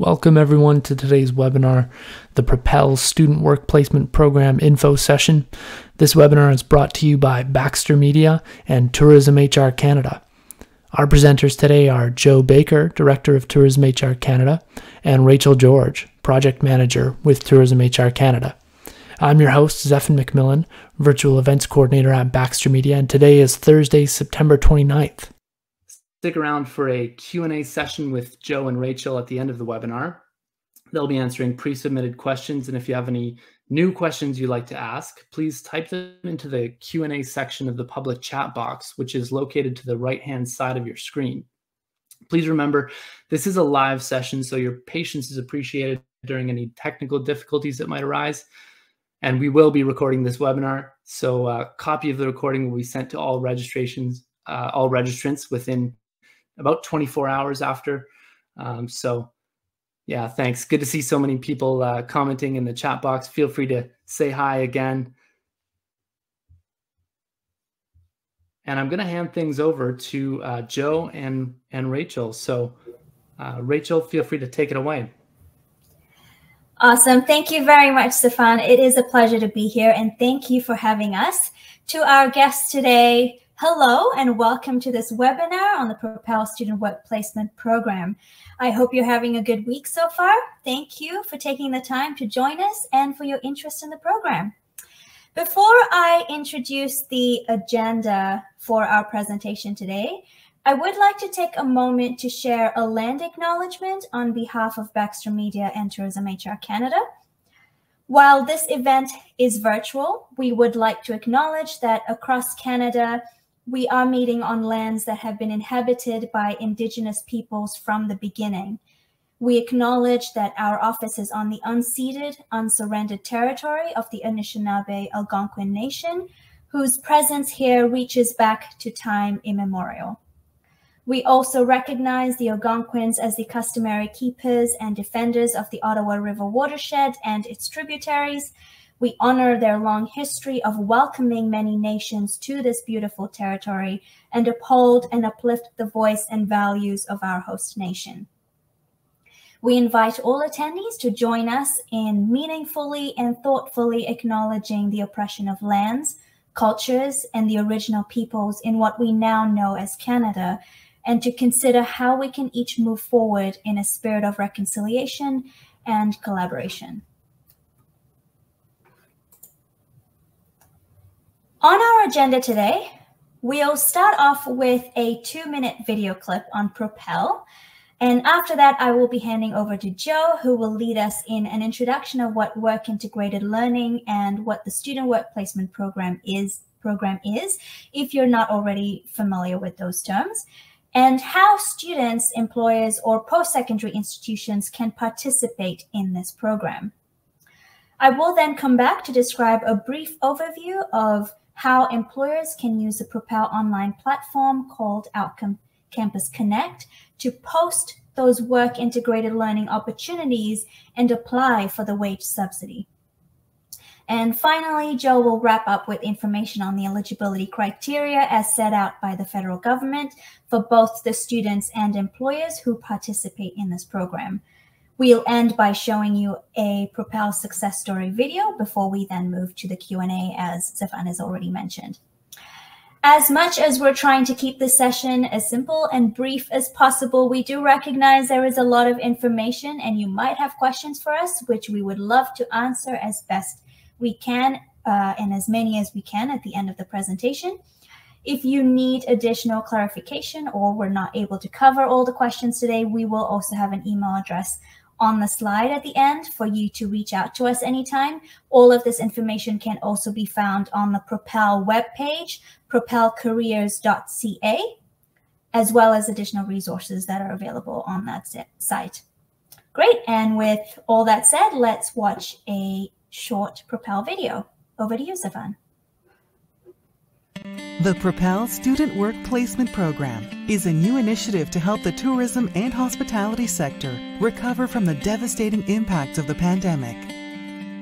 Welcome everyone to today's webinar, the Propel Student Work Placement Program Info Session. This webinar is brought to you by Baxter Media and Tourism HR Canada. Our presenters today are Joe Baker, Director of Tourism HR Canada, and Rachel George, Project Manager with Tourism HR Canada. I'm your host, Zephan McMillan, Virtual Events Coordinator at Baxter Media, and today is Thursday, September 29th. Stick around for a Q&A session with Joe and Rachel at the end of the webinar. They'll be answering pre-submitted questions, and if you have any new questions you'd like to ask, please type them into the Q&A section of the public chat box, which is located to the right-hand side of your screen. Please remember, this is a live session, so your patience is appreciated during any technical difficulties that might arise. And we will be recording this webinar, so a copy of the recording will be sent to all registrants within about 24 hours after. Yeah, thanks. Good to see so many people commenting in the chat box. Feel free to say hi again. And I'm going to hand things over to Joe and Rachel. So Rachel, feel free to take it away. Awesome. Thank you very much, Zephan. It is a pleasure to be here, and thank you for having us. To our guests today, hello and welcome to this webinar on the Propel Student Work Placement Program. I hope you're having a good week so far. Thank you for taking the time to join us and for your interest in the program. Before I introduce the agenda for our presentation today, I would like to take a moment to share a land acknowledgement on behalf of Baxter Media and Tourism HR Canada. While this event is virtual, we would like to acknowledge that across Canada, we are meeting on lands that have been inhabited by Indigenous peoples from the beginning. We acknowledge that our office is on the unceded, unsurrendered territory of the Anishinaabe Algonquin Nation, whose presence here reaches back to time immemorial. We also recognize the Algonquins as the customary keepers and defenders of the Ottawa River watershed and its tributaries. We honor their long history of welcoming many nations to this beautiful territory and uphold and uplift the voice and values of our host nation. We invite all attendees to join us in meaningfully and thoughtfully acknowledging the oppression of lands, cultures, and the original peoples in what we now know as Canada, and to consider how we can each move forward in a spirit of reconciliation and collaboration. On our agenda today, we'll start off with a 2-minute video clip on Propel. And after that, I will be handing over to Joe, who will lead us in an introduction of what work integrated learning and what the Student Work Placement Program is, if you're not already familiar with those terms, and how students, employers, or post-secondary institutions can participate in this program. I will then come back to describe a brief overview of how employers can use a Propel online platform called Outcome Campus Connect to post those work integrated learning opportunities and apply for the wage subsidy. And finally, Joe will wrap up with information on the eligibility criteria as set out by the federal government for both the students and employers who participate in this program. We'll end by showing you a Propel success story video before we then move to the Q&A, as Zephan has already mentioned. As much as we're trying to keep this session as simple and brief as possible, we do recognize there is a lot of information and you might have questions for us, which we would love to answer as best we can and as many as we can at the end of the presentation. If you need additional clarification or we're not able to cover all the questions today, we will also have an email address on the slide at the end for you to reach out to us anytime. All of this information can also be found on the Propel webpage, propelcareers.ca, as well as additional resources that are available on that site. Great, and with all that said, let's watch a short Propel video. Over to you, Zephan. The Propel Student Work Placement Program is a new initiative to help the tourism and hospitality sector recover from the devastating impacts of the pandemic.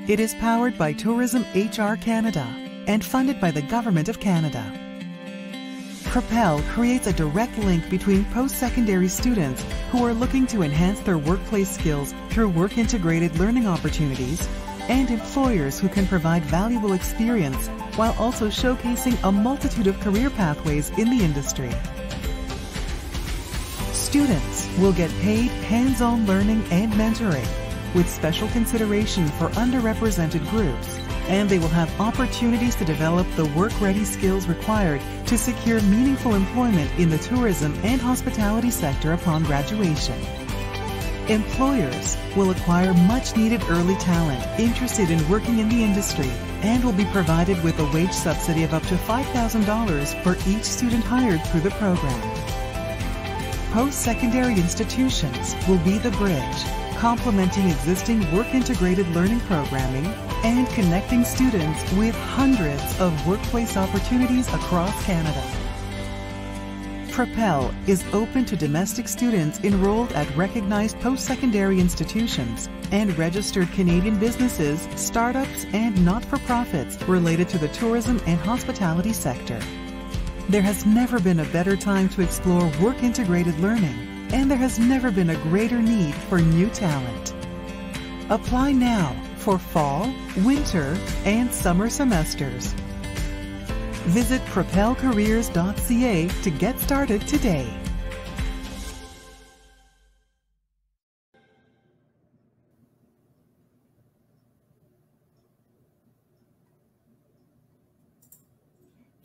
It is powered by Tourism HR Canada and funded by the Government of Canada. Propel creates a direct link between post-secondary students who are looking to enhance their workplace skills through work-integrated learning opportunities and employers who can provide valuable experience while also showcasing a multitude of career pathways in the industry. Students will get paid hands-on learning and mentoring with special consideration for underrepresented groups, and they will have opportunities to develop the work-ready skills required to secure meaningful employment in the tourism and hospitality sector upon graduation. Employers will acquire much-needed early talent interested in working in the industry and will be provided with a wage subsidy of up to $5,000 for each student hired through the program. Post-secondary institutions will be the bridge, complementing existing work-integrated learning programming and connecting students with hundreds of workplace opportunities across Canada. Propel is open to domestic students enrolled at recognized post-secondary institutions and registered Canadian businesses, startups, and not-for-profits related to the tourism and hospitality sector. There has never been a better time to explore work-integrated learning, and there has never been a greater need for new talent. Apply now for fall, winter, and summer semesters. Visit propelcareers.ca to get started today.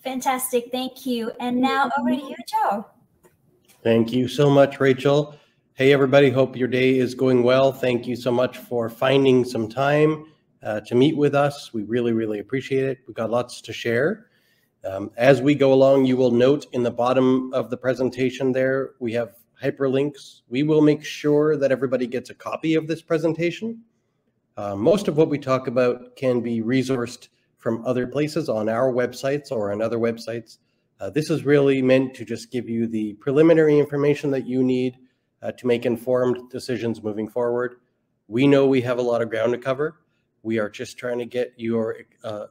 Fantastic, thank you. And now over to you, Joe. Thank you so much, Rachel. Hey, everybody, hope your day is going well. Thank you so much for finding some time to meet with us. We really, really appreciate it. We've got lots to share. As we go along, you will note in the bottom of the presentation there, we have hyperlinks. We will make sure that everybody gets a copy of this presentation. Most of what we talk about can be resourced from other places on our websites or on other websites. This is really meant to just give you the preliminary information that you need to make informed decisions moving forward. We know we have a lot of ground to cover. We are just trying to get you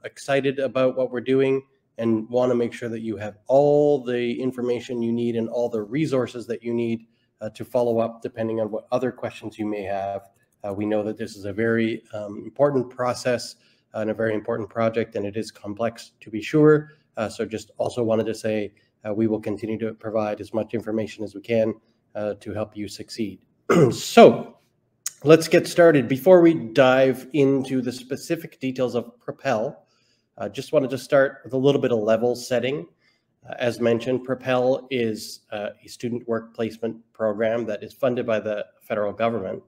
excited about what we're doing and want to make sure that you have all the information you need and all the resources that you need to follow up depending on what other questions you may have. We know that this is a very important process and a very important project, and it is complex to be sure. So just also wanted to say we will continue to provide as much information as we can to help you succeed. So let's get started. Before we dive into the specific details of Propel, I just wanted to start with a little bit of level setting. As mentioned, Propel is a student work placement program that is funded by the federal government,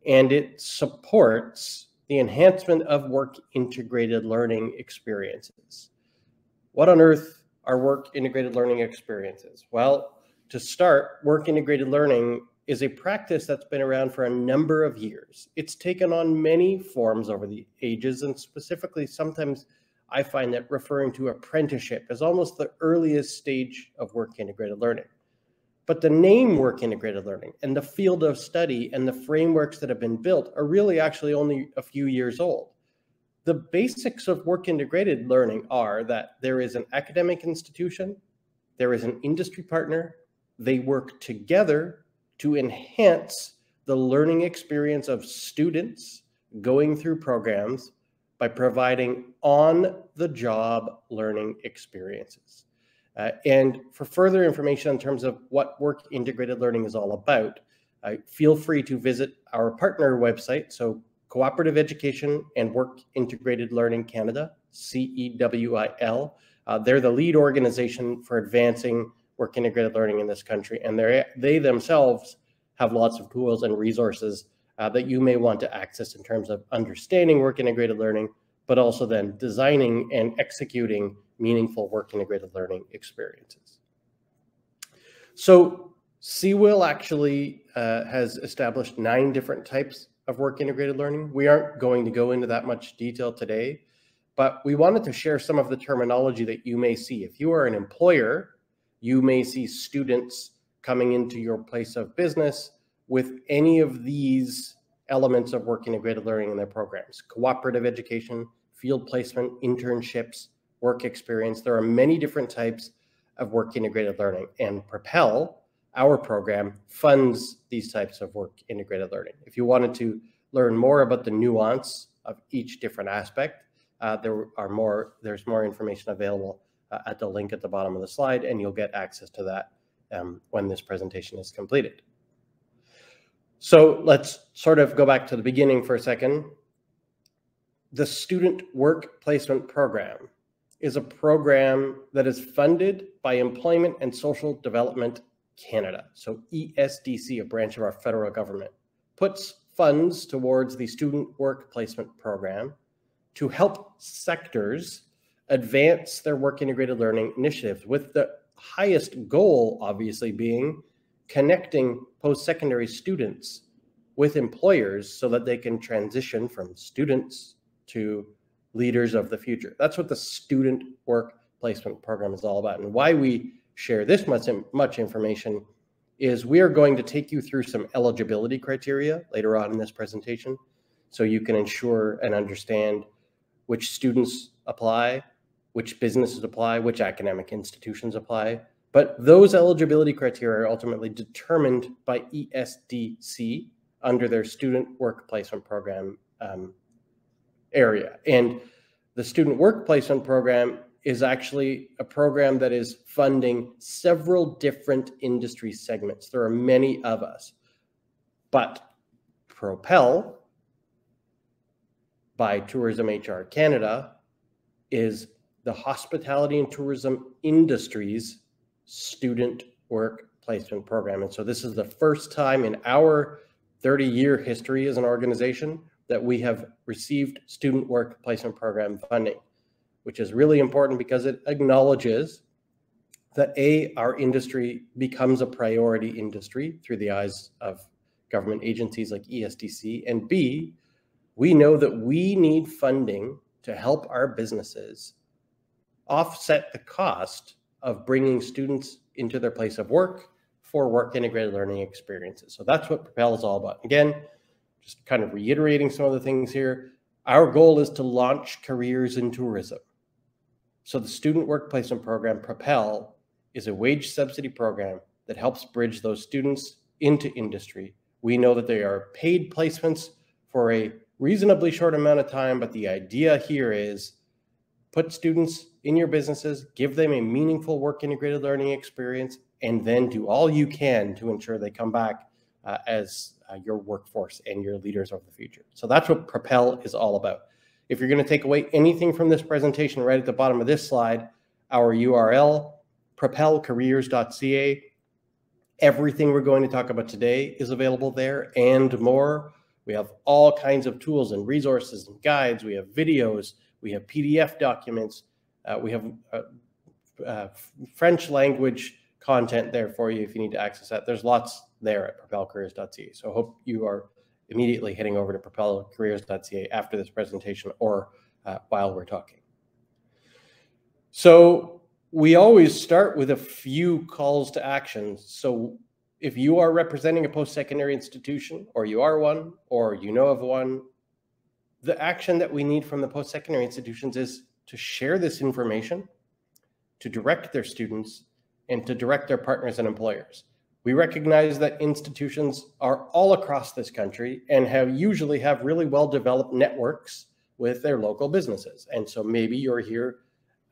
and it supports the enhancement of work-integrated learning experiences. What on earth are work-integrated learning experiences? Well, to start, work-integrated learning is a practice that's been around for a number of years. It's taken on many forms over the ages, and specifically, sometimes I find that referring to apprenticeship is almost the earliest stage of work-integrated learning. But the name work-integrated learning and the field of study and the frameworks that have been built are really actually only a few years old. The basics of work-integrated learning are that there is an academic institution, there is an industry partner, they work together to enhance the learning experience of students going through programs by providing on-the-job learning experiences. And for further information in terms of what work-integrated learning is all about, feel free to visit our partner website, so Cooperative Education and Work Integrated Learning Canada, CEWIL. They're the lead organization for advancing work-integrated learning in this country, and they themselves have lots of tools and resources that you may want to access in terms of understanding work-integrated learning, but also then designing and executing meaningful work-integrated learning experiences. So CEWIL actually has established 9 different types of work-integrated learning. We aren't going to go into that much detail today, but we wanted to share some of the terminology that you may see. If you are an employer, you may see students coming into your place of business with any of these elements of work-integrated learning in their programs: cooperative education, field placement, internships, work experience. There are many different types. of work integrated learning. And Propel, our program, funds these types of work integrated learning. If you wanted to learn more about the nuance of each different aspect, there's more information available at the link at the bottom of the slide, and you'll get access to that when this presentation is completed. So let's sort of go back to the beginning for a second. The Student Work Placement Program is a program that is funded by Employment and Social Development Canada. So ESDC, a branch of our federal government, puts funds towards the Student Work Placement Program to help sectors advance their work integrated learning initiatives, with the highest goal obviously being connecting post-secondary students with employers so that they can transition from students to leaders of the future. That's what the Student Work Placement Program is all about. And why we share this much information is we are going to take you through some eligibility criteria later on in this presentation, so you can ensure and understand which students apply, which businesses apply, which academic institutions apply. But those eligibility criteria are ultimately determined by ESDC under their Student Work Placement Program area. And the Student Work Placement Program is actually a program that is funding several different industry segments. There are many of us, but Propel by Tourism HR Canada is the hospitality and tourism industry's Student Work Placement Program. And so this is the first time in our 30-year history as an organization that we have received Student Work Placement Program funding, which is really important because it acknowledges that A, our industry becomes a priority industry through the eyes of government agencies like ESDC, and B, we know that we need funding to help our businesses offset the cost of bringing students into their place of work for work integrated learning experiences. So that's what Propel is all about. Again, just kind of reiterating some of the things here. Our goal is to launch careers in tourism. So the Student Work Placement Program, Propel, is a wage subsidy program that helps bridge those students into industry. We know that they are paid placements for a reasonably short amount of time, but the idea here is put students in your businesses, give them a meaningful work integrated learning experience, and then do all you can to ensure they come back as your workforce and your leaders of the future. So that's what Propel is all about. If you're going to take away anything from this presentation, right at the bottom of this slide, our URL, propelcareers.ca. Everything we're going to talk about today is available there and more. We have all kinds of tools and resources and guides. We have videos. We have PDF documents. We have French language content there for you if you need to access that. There's lots there at propelcareers.ca. So I hope you are immediately heading over to propelcareers.ca after this presentation or while we're talking. So we always start with a few calls to action. So if you are representing a post-secondary institution, or you are one, or you know of one, the action that we need from the post-secondary institutions is to share this information, to direct their students, and to direct their partners and employers. We recognize that institutions are all across this country and usually have really well-developed networks with their local businesses. And so maybe you're here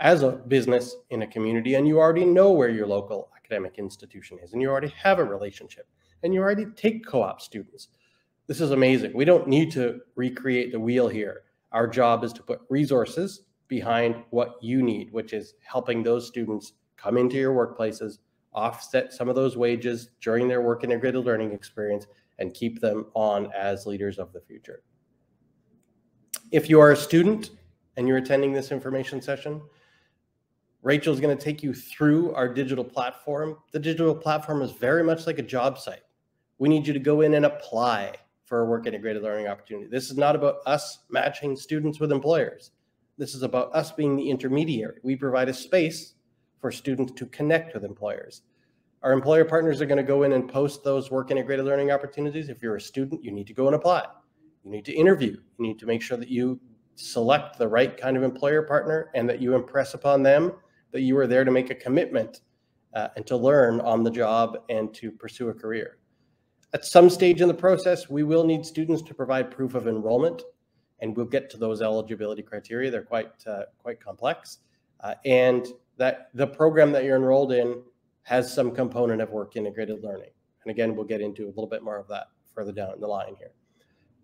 as a business in a community and you already know where your local academic institution is, and you already have a relationship, and you already take co-op students. This is amazing. We don't need to recreate the wheel here. Our job is to put resources behind what you need, which is helping those students come into your workplaces, offset some of those wages during their work integrated learning experience, and keep them on as leaders of the future. If you are a student and you're attending this information session, Rachel's going to take you through our digital platform. The digital platform is very much like a job site. We need you to go in and apply for a work integrated learning opportunity. This is not about us matching students with employers. This is about us being the intermediary. We provide a space for students to connect with employers. Our employer partners are going to go in and post those work integrated learning opportunities. If you're a student, you need to go and apply. You need to interview. You need to make sure that you select the right kind of employer partner and that you impress upon them that you are there to make a commitment and to learn on the job and to pursue a career. At some stage in the process, we will need students to provide proof of enrollment, and we'll get to those eligibility criteria. They're quite complex, and that the program that you're enrolled in has some component of work integrated learning. And again, we'll get into a little bit more of that further down the line here.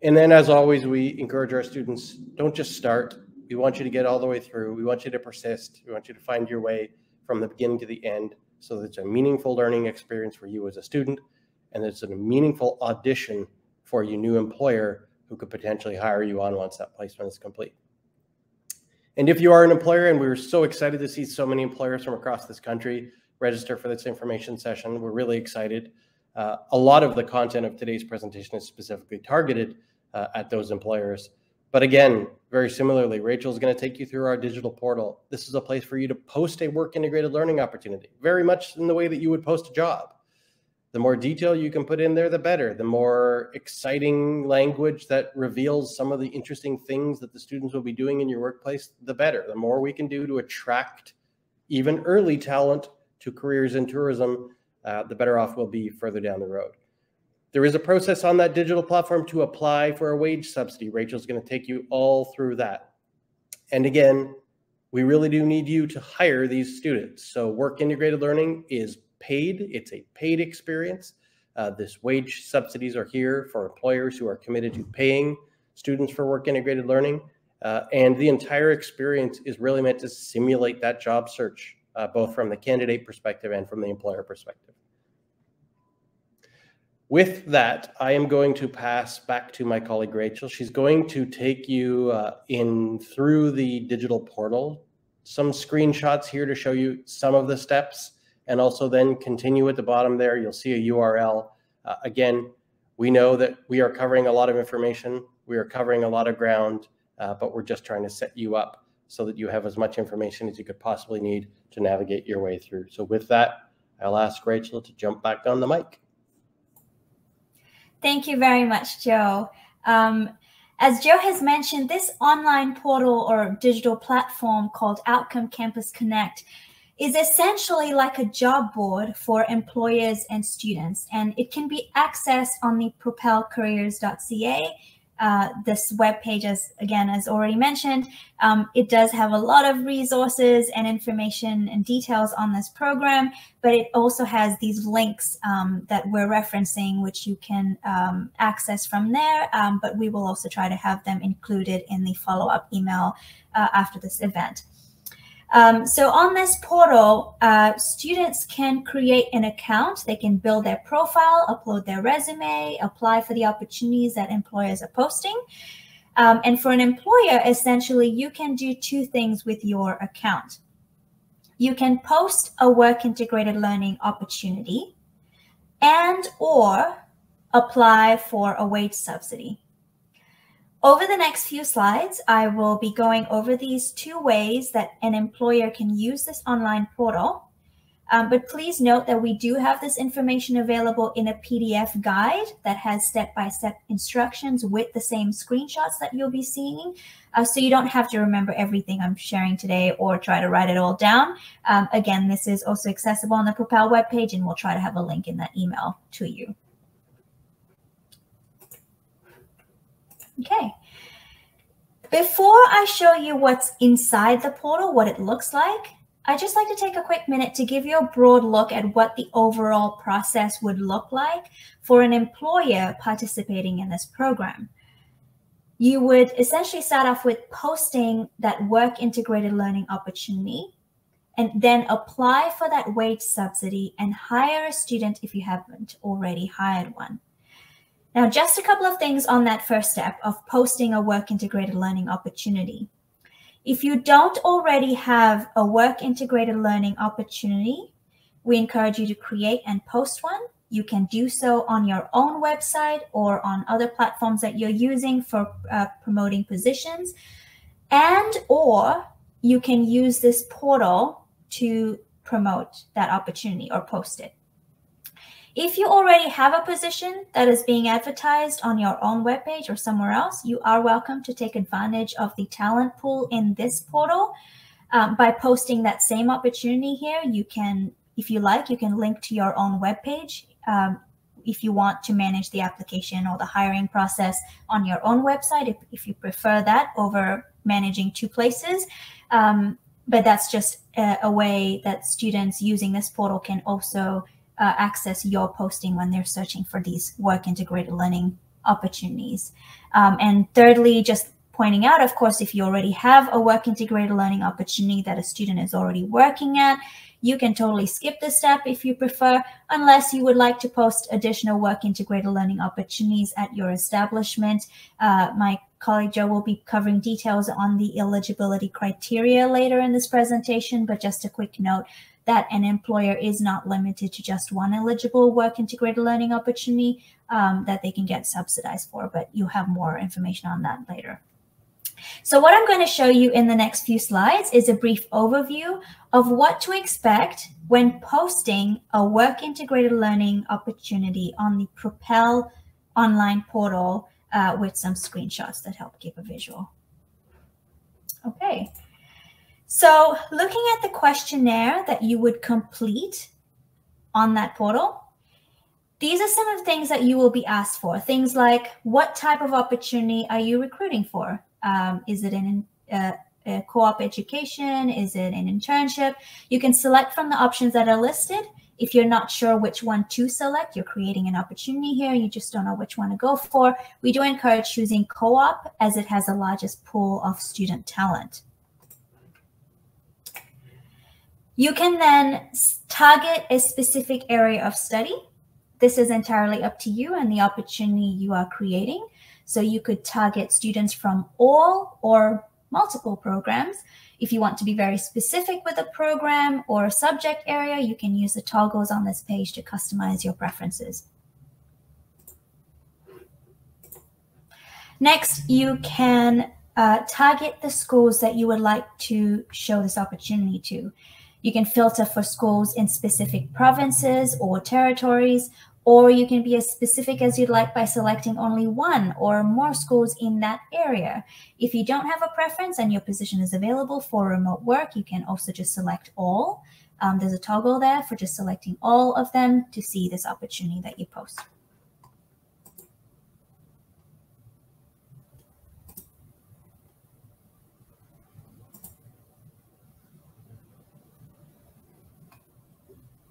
And then, as always, we encourage our students, don't just start. We want you to get all the way through. We want you to persist. We want you to find your way from the beginning to the end so that it's a meaningful learning experience for you as a student, and it's a meaningful audition for your new employer who could potentially hire you on once that placement is complete. And if you are an employer, and we were so excited to see so many employers from across this country register for this information session, we're really excited. A lot of the content of today's presentation is specifically targeted at those employers. But again, very similarly, Rachel is going to take you through our digital portal. This is a place for you to post a work integrated learning opportunity, very much in the way that you would post a job. The more detail you can put in there, the better. The more exciting language that reveals some of the interesting things that the students will be doing in your workplace, the better. The more we can do to attract even early talent to careers in tourism, the better off we'll be further down the road. There is a process on that digital platform to apply for a wage subsidy. Rachel's going to take you all through that. And again, we really do need you to hire these students. So work integrated learning is paid. It's a paid experience. This wage subsidies are here for employers who are committed to paying students for work integrated learning. And the entire experience is really meant to simulate that job search, both from the candidate perspective and from the employer perspective. With that, I am going to pass back to my colleague, Rachel. She's going to take you through the digital portal, some screenshots here to show you some of the steps, and also then continue at the bottom there. You'll see a URL. Again, we know that we are covering a lot of information. We are covering a lot of ground, but we're just trying to set you up so that you have as much information as you could possibly need to navigate your way through. So with that, I'll ask Rachel to jump back on the mic. Thank you very much, Joe. As Joe has mentioned, this online portal or digital platform called Outcome Campus Connect is essentially like a job board for employers and students, and it can be accessed on the propelcareers.ca. This webpage, as already mentioned, it does have a lot of resources and information and details on this program, but it also has these links that we're referencing, which you can access from there, but we will also try to have them included in the follow-up email after this event. So on this portal, students can create an account. They can build their profile, upload their resume, apply for the opportunities that employers are posting. And for an employer, essentially, you can do two things with your account. You can post a work integrated learning opportunity and or apply for a wage subsidy. Over the next few slides, I will be going over these two ways that an employer can use this online portal. But please note that we do have this information available in a PDF guide that has step-by-step instructions with the same screenshots that you'll be seeing. So you don't have to remember everything I'm sharing today or try to write it all down. Again, this is also accessible on the Propel webpage, and we'll try to have a link in that email to you. Okay. Before I show you what's inside the portal, what it looks like, I'd just like to take a quick minute to give you a broad look at what the overall process would look like for an employer participating in this program. You would essentially start off with posting that work integrated learning opportunity and then apply for that wage subsidy and hire a student if you haven't already hired one. Now, just a couple of things on that first step of posting a work integrated learning opportunity. If you don't already have a work integrated learning opportunity, we encourage you to create and post one. You can do so on your own website or on other platforms that you're using for promoting positions, and or you can use this portal to promote that opportunity or post it. If you already have a position that is being advertised on your own webpage or somewhere else, you are welcome to take advantage of the talent pool in this portal by posting that same opportunity here. You can if you like, you can link to your own webpage if you want to manage the application or the hiring process on your own website, if you prefer that over managing two places. But that's just a way that students using this portal can also access your posting when they're searching for these work integrated learning opportunities. And thirdly, just pointing out, of course, if you already have a work integrated learning opportunity that a student is already working at, you can totally skip this step if you prefer, unless you would like to post additional work integrated learning opportunities at your establishment. My colleague Joe will be covering details on the eligibility criteria later in this presentation, but just a quick note that an employer is not limited to just one eligible work integrated learning opportunity that they can get subsidized for, but you'll have more information on that later. So what I'm going to show you in the next few slides is a brief overview of what to expect when posting a work integrated learning opportunity on the Propel online portal with some screenshots that help give a visual. Okay, so looking at the questionnaire that you would complete on that portal, these are some of the things that you will be asked for. Things like, what type of opportunity are you recruiting for? Is it a co-op education? Is it an internship? You can select from the options that are listed. If you're not sure which one to select, you're creating an opportunity here, you just don't know which one to go for, we do encourage choosing co-op as it has the largest pool of student talent. You can then target a specific area of study. This is entirely up to you and the opportunity you are creating. So you could target students from all or multiple programs. If you want to be very specific with a program or a subject area, you can use the toggles on this page to customize your preferences. Next, you can target the schools that you would like to show this opportunity to. You can filter for schools in specific provinces or territories, or you can be as specific as you'd like by selecting only one or more schools in that area. If you don't have a preference and your position is available for remote work, you can also just select all. There's a toggle there for just selecting all of them to see this opportunity that you post.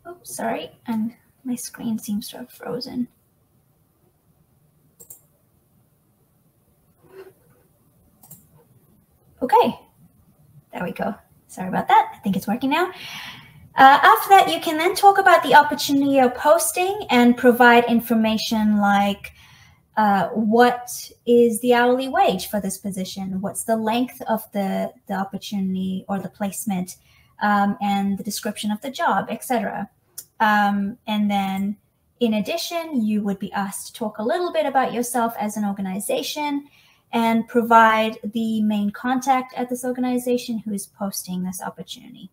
Oh, sorry, and my screen seems to have frozen. Okay, there we go. Sorry about that. I think it's working now. After that, you can then talk about the opportunity you're posting and provide information like what is the hourly wage for this position? What's the length of the opportunity or the placement, and the description of the job, etc. And then in addition, you would be asked to talk a little bit about yourself as an organization and provide the main contact at this organization who is posting this opportunity.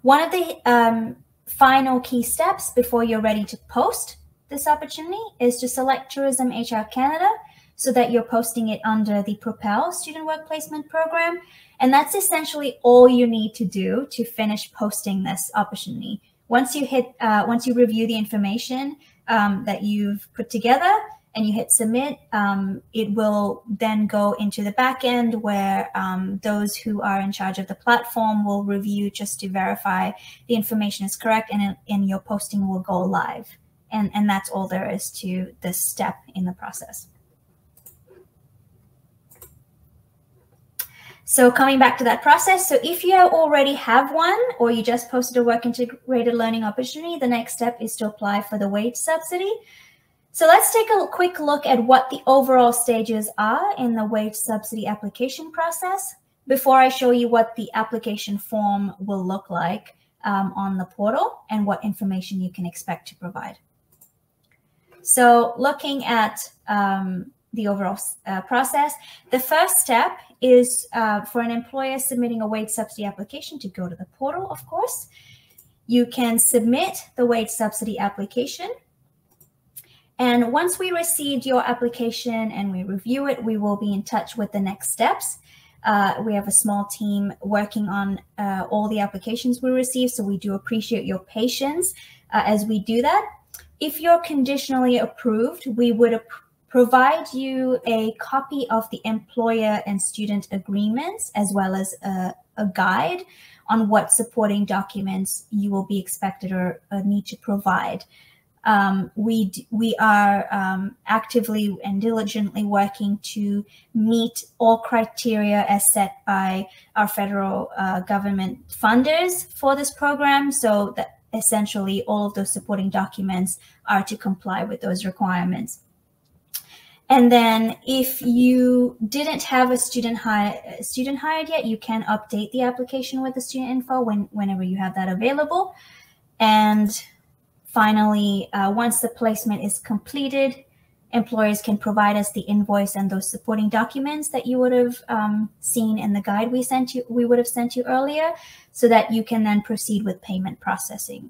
One of the final key steps before you're ready to post this opportunity is to select Tourism HR Canada so that you're posting it under the Propel Student Work Placement Program. And that's essentially all you need to do to finish posting this opportunity. Once you review the information that you've put together and you hit submit, it will then go into the back end where those who are in charge of the platform will review just to verify the information is correct, and your posting will go live. And that's all there is to this step in the process. So coming back to that process, so if you already have one or you just posted a work integrated learning opportunity, the next step is to apply for the wage subsidy. So let's take a quick look at what the overall stages are in the wage subsidy application process before I show you what the application form will look like on the portal and what information you can expect to provide. So looking at the overall process, the first step is for an employer submitting a wage subsidy application to go to the portal, of course. You can submit the wage subsidy application. And once we received your application and we review it, we will be in touch with the next steps. We have a small team working on all the applications we receive, so we do appreciate your patience as we do that. If you're conditionally approved, we would provide you a copy of the employer and student agreements, as well as a guide on what supporting documents you will be expected or need to provide. We are actively and diligently working to meet all criteria as set by our federal government funders for this program, so that essentially all of those supporting documents are to comply with those requirements. And then if you didn't have a student hired yet, you can update the application with the student info whenever you have that available. And finally, once the placement is completed, employers can provide us the invoice and those supporting documents that you would have seen in the guide we would have sent you earlier, so that you can then proceed with payment processing.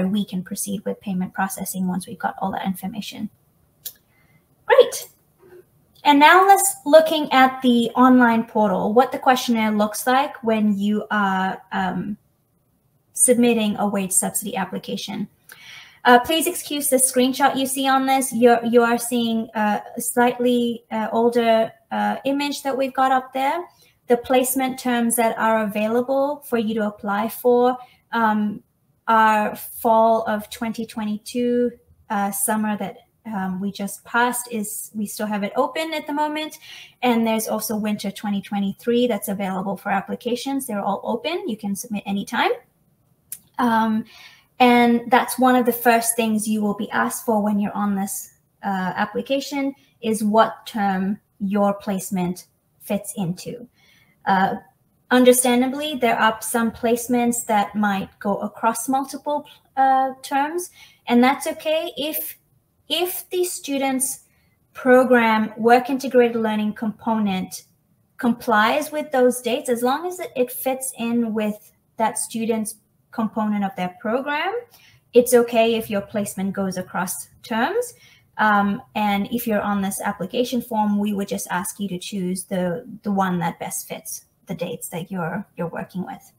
We can proceed with payment processing once we've got all that information. Great. And now let's looking at the online portal, what the questionnaire looks like when you are submitting a wage subsidy application. Please excuse the screenshot you see on this. You are seeing a slightly older image that we've got up there. The placement terms that are available for you to apply for are fall of 2022, summer that we just passed we still have it open at the moment. And there's also winter 2023 that's available for applications. They're all open. You can submit anytime. And that's one of the first things you will be asked for when you're on this application, is what term your placement fits into. Understandably, there are some placements that might go across multiple terms, and that's okay. If the student's program work integrated learning component complies with those dates, as long as it fits in with that student's component of their program, it's okay if your placement goes across terms. And if you're on this application form, we would just ask you to choose the one that best fits the dates that you're working with.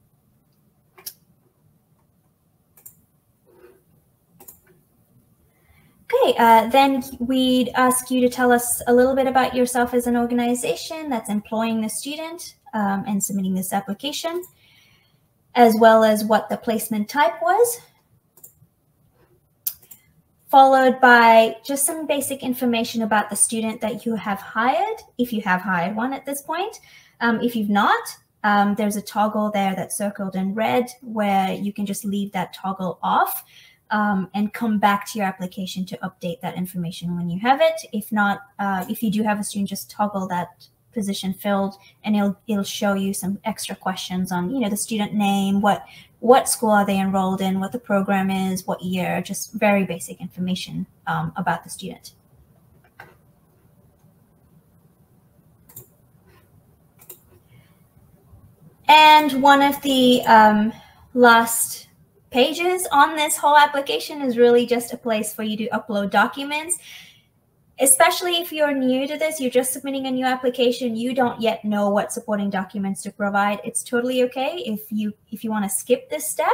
Okay, then we'd ask you to tell us a little bit about yourself as an organization that's employing the student and submitting this application, as well as what the placement type was, followed by just some basic information about the student that you have hired, if you have hired one at this point. If you've not, there's a toggle there that's circled in red where you can just leave that toggle off and come back to your application to update that information when you have it. If not, if you do have a student, just toggle that position filled, and it'll show you some extra questions on, the student name, what school are they enrolled in, what the program is, what year, just very basic information about the student. And one of the last pages on this whole application is really just a place for you to upload documents. Especially if you're new to this, you're just submitting a new application, you don't yet know what supporting documents to provide. It's totally okay if you want to skip this step.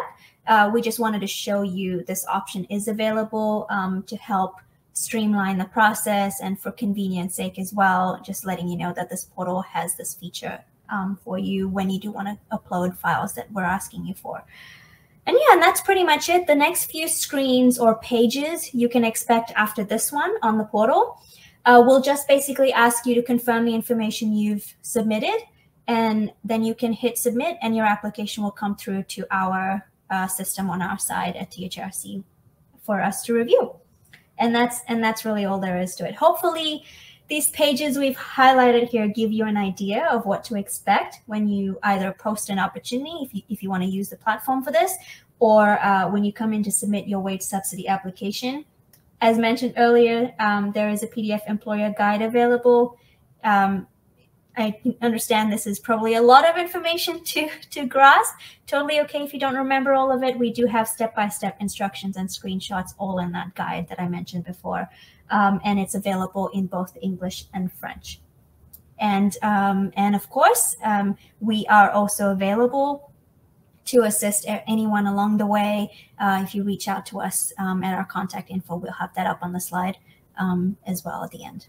We just wanted to show you this option is available to help streamline the process, and for convenience sake as well, just letting you know that this portal has this feature for you when you do want to upload files that we're asking you for. And yeah, and that's pretty much it. The next few screens or pages you can expect after this one on the portal. We'll just basically ask you to confirm the information you've submitted, and then you can hit submit, and your application will come through to our system on our side at THRC for us to review. And that's really all there is to it. Hopefully, these pages we've highlighted here give you an idea of what to expect when you either post an opportunity, if you want to use the platform for this, or when you come in to submit your wage subsidy application. As mentioned earlier, there is a PDF employer guide available. I understand this is probably a lot of information to grasp. Totally okay if you don't remember all of it. We do have step-by-step instructions and screenshots all in that guide that I mentioned before. And it's available in both English and French. And of course, we are also available to assist anyone along the way. If you reach out to us at our contact info, we'll have that up on the slide as well at the end.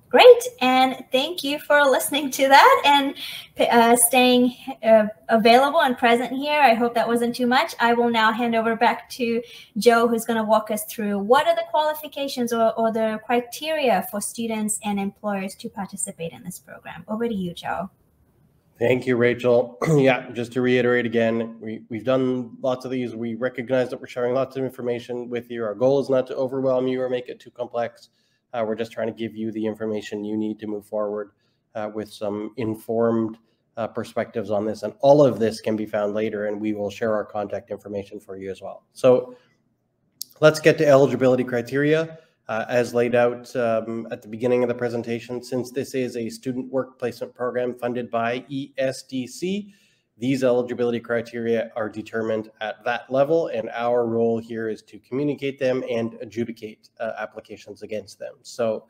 Great, and thank you for listening to that and staying available and present here. I hope that wasn't too much. I will now hand over back to Joe, who's going to walk us through what are the qualifications or the criteria for students and employers to participate in this program. Over to you, Joe. Thank you, Rachel. Yeah, just to reiterate again, we've done lots of these. We recognize that we're sharing lots of information with you. Our goal is not to overwhelm you or make it too complex. We're just trying to give you the information you need to move forward with some informed perspectives on this. And all of this can be found later, and we will share our contact information for you as well. So let's get to eligibility criteria as laid out at the beginning of the presentation. Since this is a student work placement program funded by ESDC, these eligibility criteria are determined at that level, and our role here is to communicate them and adjudicate applications against them. So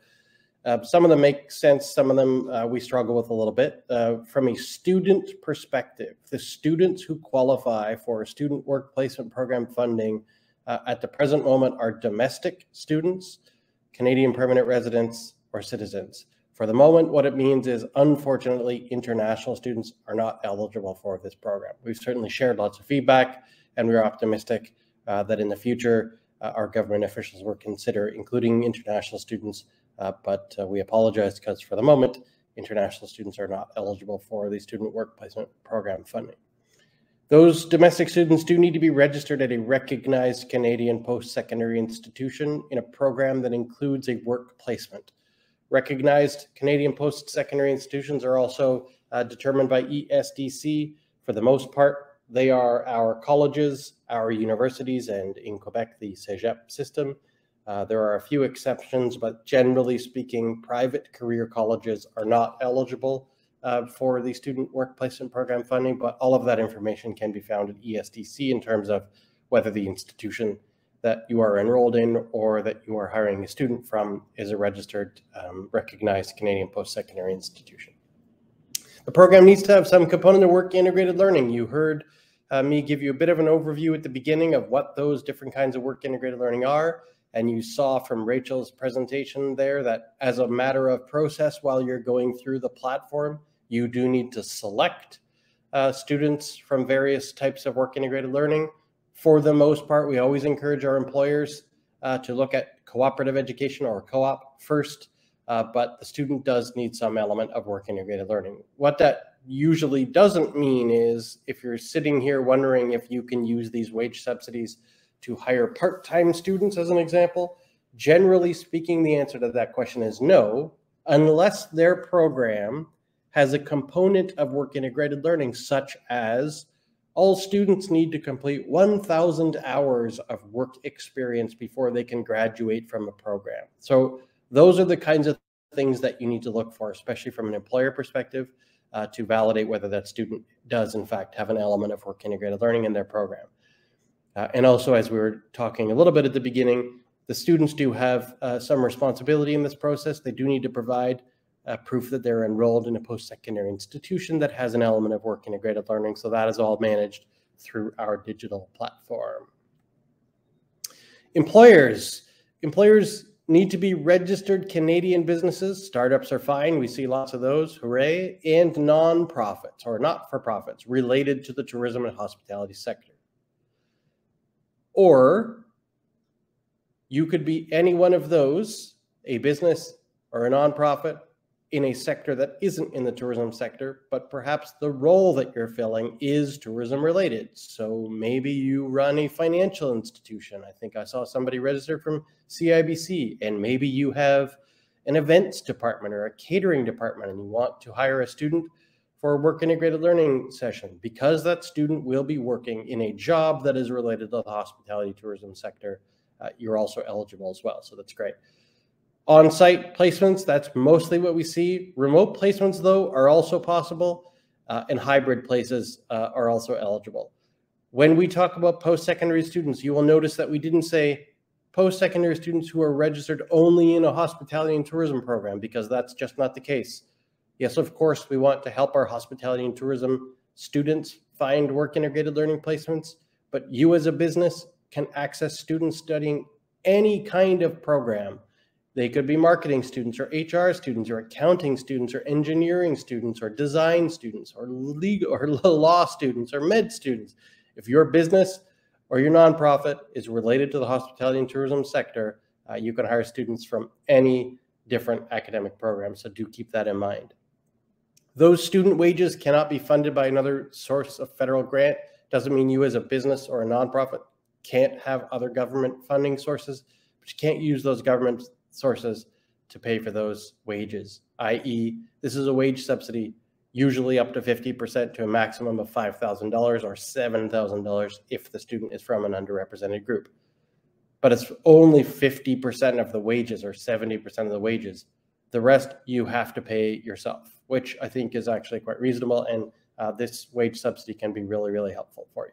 some of them make sense, some of them we struggle with a little bit. From a student perspective, the students who qualify for student work placement program funding at the present moment are domestic students, Canadian permanent residents, or citizens. For the moment, what it means is, unfortunately, international students are not eligible for this program. We've certainly shared lots of feedback, and we're optimistic that in the future, our government officials will consider including international students, but we apologize because for the moment, international students are not eligible for the student work placement program funding. Those domestic students do need to be registered at a recognized Canadian post-secondary institution in a program that includes a work placement. Recognized Canadian post-secondary institutions are also determined by ESDC. For the most part, they are our colleges, our universities, and in Quebec, the Cégep system. There are a few exceptions, but generally speaking, private career colleges are not eligible for the student work placement program funding, but all of that information can be found at ESDC in terms of whether the institution that you are enrolled in or that you are hiring a student from is a registered, recognized Canadian post-secondary institution. The program needs to have some component of work integrated learning. You heard me give you a bit of an overview at the beginning of what those different kinds of work integrated learning are, and you saw from Rachel's presentation there that as a matter of process while you're going through the platform, you do need to select students from various types of work integrated learning. For the most part, we always encourage our employers to look at cooperative education or co-op first, but the student does need some element of work integrated learning. What that usually doesn't mean is if you're sitting here wondering if you can use these wage subsidies to hire part-time students as an example, generally speaking, the answer to that question is no, unless their program has a component of work integrated learning, such as all students need to complete 1,000 hours of work experience before they can graduate from a program. So those are the kinds of things that you need to look for, especially from an employer perspective, to validate whether that student does in fact have an element of work integrated learning in their program. And also, as we were talking a little bit at the beginning, the students do have some responsibility in this process. They do need to provide proof that they're enrolled in a post-secondary institution that has an element of work integrated learning. So that is all managed through our digital platform. Employers need to be registered Canadian businesses. Startups are fine. We see lots of those, hooray, and nonprofits or not-for-profits related to the tourism and hospitality sector. Or you could be any one of those, a business or a nonprofit in a sector that isn't in the tourism sector, but perhaps the role that you're filling is tourism related. So maybe you run a financial institution. I think I saw somebody registered from CIBC, and maybe you have an events department or a catering department and you want to hire a student for a work integrated learning session because that student will be working in a job that is related to the hospitality tourism sector. You're also eligible as well. So that's great. On-site placements, that's mostly what we see. Remote placements, though, are also possible, and hybrid places are also eligible. When we talk about post-secondary students, you will notice that we didn't say post-secondary students who are registered only in a hospitality and tourism program, because that's just not the case. Yes, of course, we want to help our hospitality and tourism students find work integrated learning placements, but you as a business can access students studying any kind of program. They could be marketing students or HR students or accounting students or engineering students or design students or legal or law students or med students. If your business or your nonprofit is related to the hospitality and tourism sector, you can hire students from any different academic program. So do keep that in mind. Those student wages cannot be funded by another source of federal grant. Doesn't mean you as a business or a nonprofit can't have other government funding sources, but you can't use those government sources to pay for those wages, i.e. this is a wage subsidy, usually up to 50% to a maximum of $5,000 or $7,000 if the student is from an underrepresented group. But it's only 50% of the wages or 70% of the wages. The rest you have to pay yourself, which I think is actually quite reasonable, and this wage subsidy can be really, really helpful for you.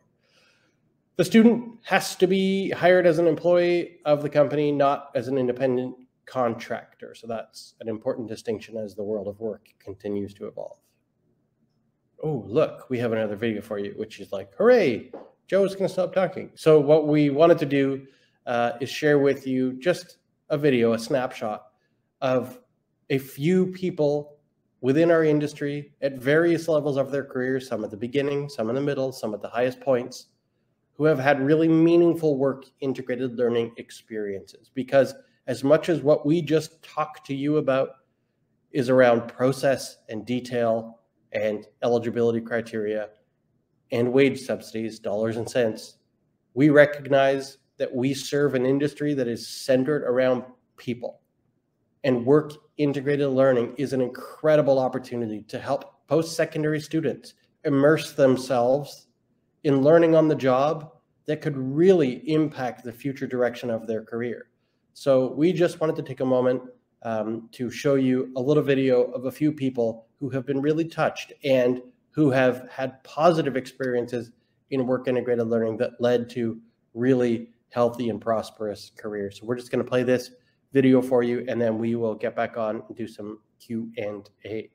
The student has to be hired as an employee of the company, not as an independent contractor. So that's an important distinction as the world of work continues to evolve. Oh, look, we have another video for you, which is like, hooray, Joe's going to stop talking. So what we wanted to do is share with you just a video, a snapshot of a few people within our industry at various levels of their careers, some at the beginning, some in the middle, some at the highest points, who have had really meaningful work integrated learning experiences. Because as much as what we just talked to you about is around process and detail and eligibility criteria and wage subsidies, dollars and cents, we recognize that we serve an industry that is centered around people. And work integrated learning is an incredible opportunity to help post-secondary students immerse themselves in learning on the job that could really impact the future direction of their career. So we just wanted to take a moment to show you a little video of a few people who have been really touched and who have had positive experiences in work integrated learning that led to really healthy and prosperous careers. So we're just going to play this video for you, and then we will get back on and do some Q&A.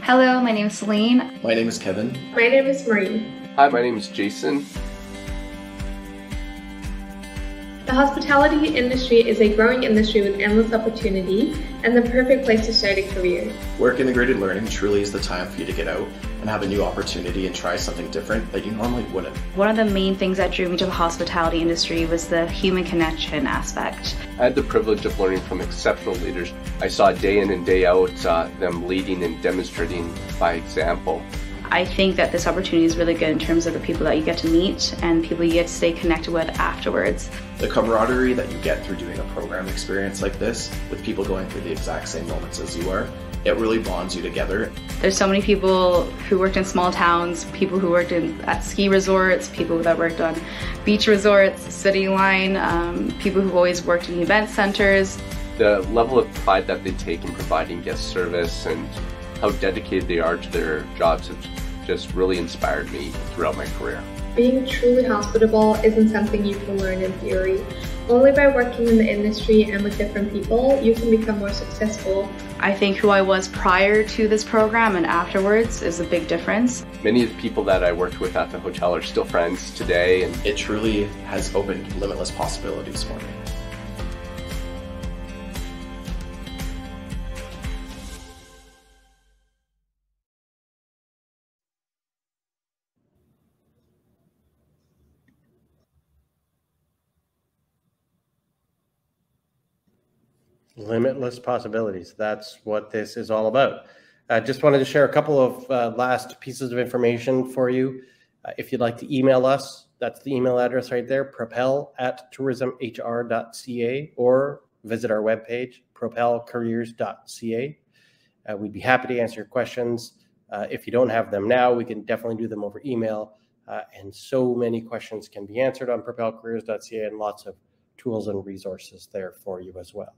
Hello, my name is Celine. My name is Kevin. My name is Marie. Hi, my name is Jason. The hospitality industry is a growing industry with endless opportunity and the perfect place to start a career. Work integrated learning truly is the time for you to get out and have a new opportunity and try something different that you normally wouldn't. One of the main things that drew me to the hospitality industry was the human connection aspect. I had the privilege of learning from exceptional leaders. I saw day in and day out them leading and demonstrating by example. I think that this opportunity is really good in terms of the people that you get to meet and people you get to stay connected with afterwards. The camaraderie that you get through doing a program experience like this with people going through the exact same moments as you are, it really bonds you together. There's so many people who worked in small towns, people who worked at ski resorts, people that worked on beach resorts, city line, people who've always worked in event centers. The level of pride that they take in providing guest service and how dedicated they are to their jobs have just really inspired me throughout my career. Being truly hospitable isn't something you can learn in theory. Only by working in the industry and with different people, you can become more successful. I think who I was prior to this program and afterwards is a big difference. Many of the people that I worked with at the hotel are still friends today, and it truly has opened limitless possibilities for me. Limitless possibilities. That's what this is all about. I just wanted to share a couple of last pieces of information for you. If you'd like to email us, that's the email address right there, propel@tourismhr.ca, or visit our webpage, propelcareers.ca. We'd be happy to answer your questions. If you don't have them now, we can definitely do them over email. And so many questions can be answered on propelcareers.ca, and lots of tools and resources there for you as well.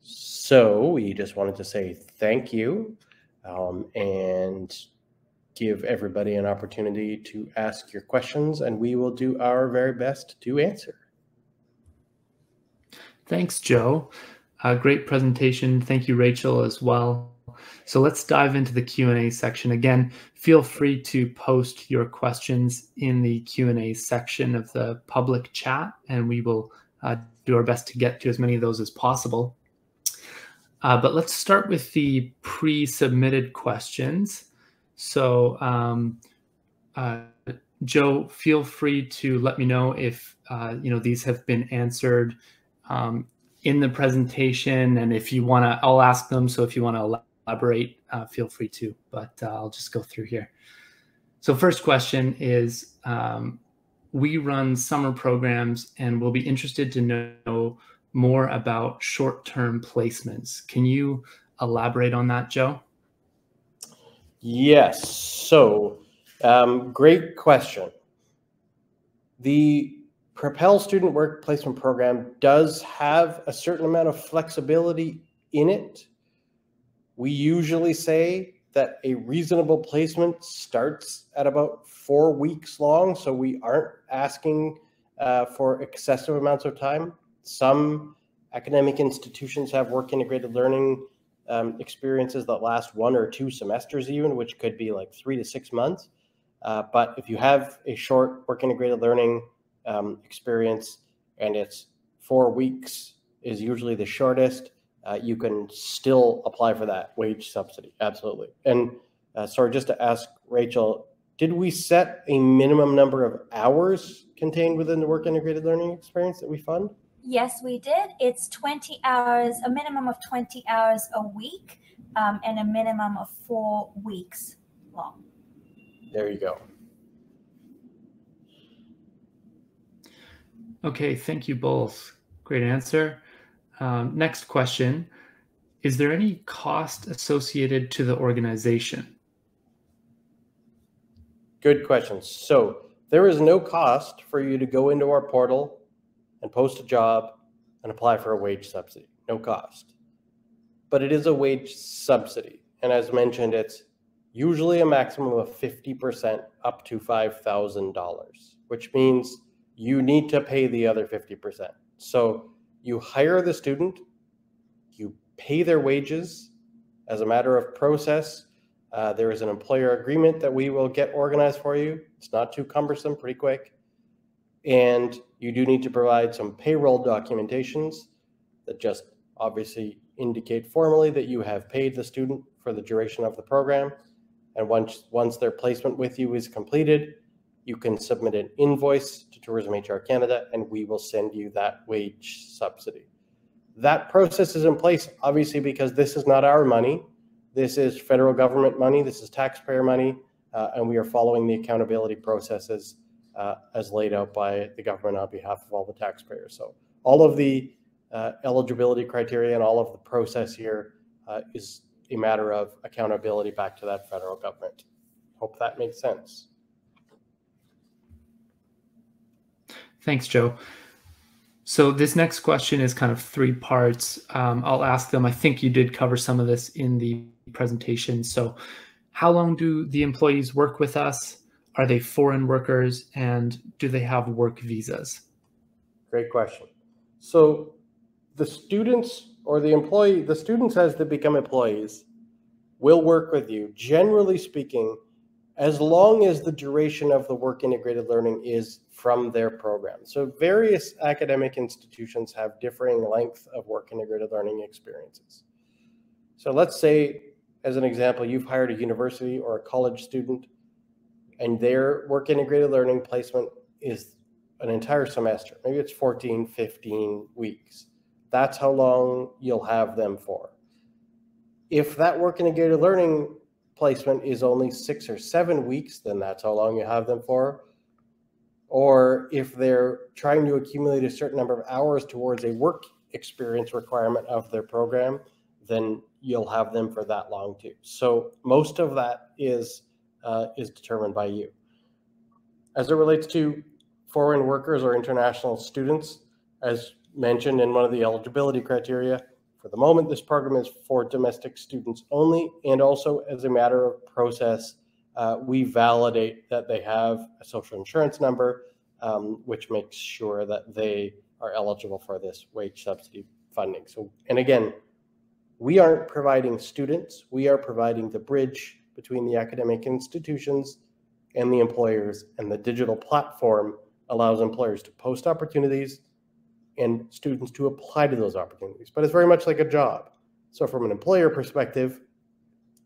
So we just wanted to say thank you and give everybody an opportunity to ask your questions, and we will do our very best to answer. Thanks, Joe. Great presentation. Thank you, Rachel, as well. So let's dive into the Q&A section. Again, feel free to post your questions in the Q&A section of the public chat, and we will do our best to get to as many of those as possible. But let's start with the pre-submitted questions. So Joe, feel free to let me know if these have been answered in the presentation, and if you want to, I'll ask them. So if you want to elaborate, feel free to, but I'll just go through here. So first question is, we run summer programs and we'll be interested to know more about short-term placements. Can you elaborate on that, Joe? Yes, so great question. The Propel Student Work Placement Program does have a certain amount of flexibility in it. We usually say that a reasonable placement starts at about 4 weeks long, so we aren't asking for excessive amounts of time. Some academic institutions have work integrated learning experiences that last 1 or 2 semesters even, which could be like 3 to 6 months. But if you have a short work integrated learning experience and it's 4 weeks is usually the shortest, you can still apply for that wage subsidy. Absolutely. And sorry, just to ask Rachel, did we set a minimum number of hours contained within the work integrated learning experience that we fund? Yes, we did. It's 20 hours, a minimum of 20 hours a week, and a minimum of 4 weeks long. There you go. Okay, thank you both. Great answer. Next question. Is there any cost associated to the organization? Good question. So there is no cost for you to go into our portal and post a job and apply for a wage subsidy. No cost. But it is a wage subsidy. And as mentioned, it's usually a maximum of 50% up to $5,000, which means you need to pay the other 50%. So you hire the student, you pay their wages as a matter of process. There is an employer agreement that we will get organized for you. It's not too cumbersome, pretty quick. And you do need to provide some payroll documentations that just obviously indicate formally that you have paid the student for the duration of the program. And once their placement with you is completed, you can submit an invoice to Tourism HR Canada, and we will send you that wage subsidy. That process is in place, obviously, because this is not our money. This is federal government money. This is taxpayer money, and we are following the accountability processes as laid out by the government on behalf of all the taxpayers. So all of the eligibility criteria and all of the process here is a matter of accountability back to that federal government. Hope that makes sense. Thanks, Joe. So this next question is kind of 3 parts. I'll ask them. I think you did cover some of this in the presentation. So how long do the employees work with us? Are they foreign workers? And do they have work visas? Great question. So the students or the students as they become employees will work with you, generally speaking, as long as the duration of the work integrated learning is from their program. So various academic institutions have differing length of work integrated learning experiences. So let's say, as an example, you've hired a university or a college student and their work integrated learning placement is an entire semester. Maybe it's 14, 15 weeks. That's how long you'll have them for. If that work integrated learning placement is only 6 or 7 weeks, then that's how long you have them for. Or if they're trying to accumulate a certain number of hours towards a work experience requirement of their program, then you'll have them for that long too. So most of that is determined by you. As it relates to foreign workers or international students, as mentioned in one of the eligibility criteria, for the moment, this program is for domestic students only, and also as a matter of process, we validate that they have a social insurance number, which makes sure that they are eligible for this wage subsidy funding. So, and again, we aren't providing students, we are providing the bridge between the academic institutions and the employers, and the digital platform allows employers to post opportunities and students to apply to those opportunities. But it's very much like a job. So from an employer perspective,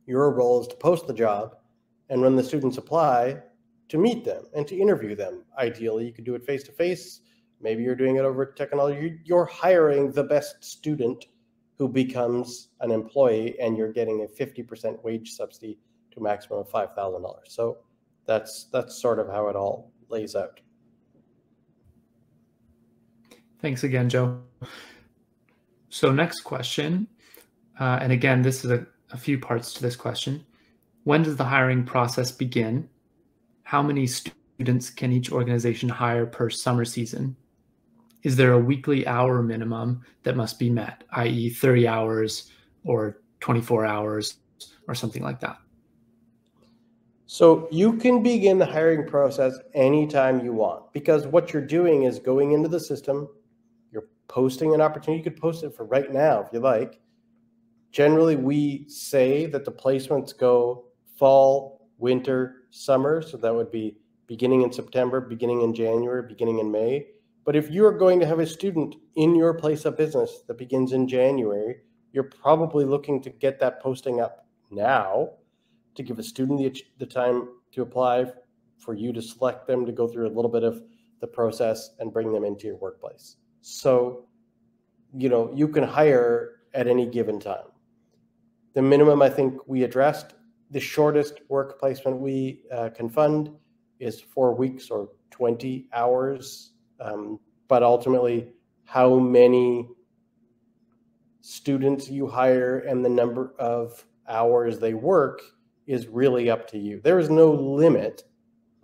your role is to post the job, and when the students apply, to meet them and to interview them. Ideally, you could do it face-to-face. Maybe you're doing it over technology. You're hiring the best student who becomes an employee, and you're getting a 50% wage subsidy to a maximum of $5,000. So that's sort of how it all lays out. Thanks again, Joe. So next question, and again, this is a few parts to this question. When does the hiring process begin? How many students can each organization hire per summer season? Is there a weekly hour minimum that must be met, i.e. 30 hours or 24 hours or something like that? So you can begin the hiring process anytime you want, because what you're doing is going into the system, you're posting an opportunity. You could post it for right now if you like. Generally, we say that the placements go fall, winter, summer. So that would be beginning in September, beginning in January, beginning in May. But if you're going to have a student in your place of business that begins in January, you're probably looking to get that posting up now to give a student the time to apply, for you to select them, to go through a little bit of the process and bring them into your workplace. So, you can hire at any given time. The minimum, I think we addressed. The shortest work placement we can fund is 4 weeks or 20 hours. But ultimately, how many students you hire and the number of hours they work is really up to you. There is no limit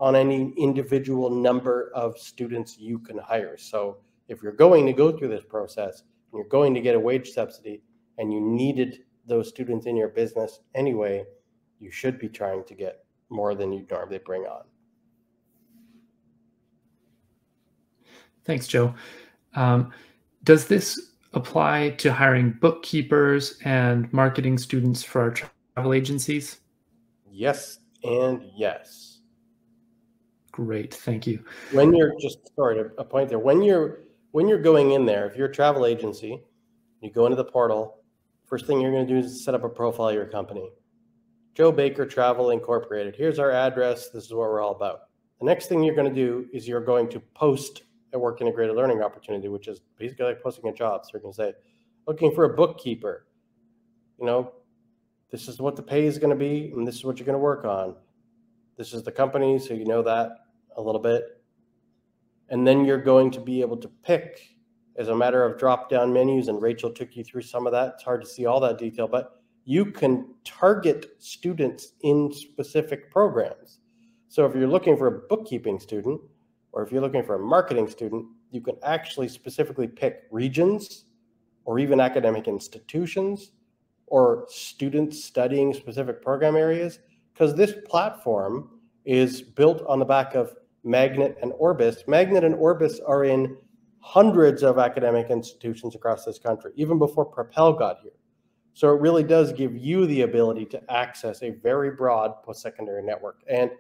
on any individual number of students you can hire. So if you're going to go through this process and you're going to get a wage subsidy and you needed those students in your business anyway, you should be trying to get more than you normally bring on. Thanks, Joe. Does this apply to hiring bookkeepers and marketing students for our travel agencies? Yes and yes. Great, thank you. When you're a point there. When you're going in there, if you're a travel agency, you go into the portal, first thing you're going to do is set up a profile of your company. Joe Baker Travel Incorporated. Here's our address. This is what we're all about. The next thing you're going to do is you're going to post a work integrated learning opportunity, which is basically like posting a job. So you're going to say, looking for a bookkeeper. This is what the pay is going to be, and this is what you're going to work on. This is the company, so you know that a little bit. And then you're going to be able to pick as a matter of drop-down menus, and Rachel took you through some of that. It's hard to see all that detail, but you can target students in specific programs. So if you're looking for a bookkeeping student, or if you're looking for a marketing student, you can actually specifically pick regions or even academic institutions or students studying specific program areas, because this platform is built on the back of Magnet and Orbis. Magnet and Orbis are in hundreds of academic institutions across this country, even before Propel got here. So it really does give you the ability to access a very broad post-secondary network. And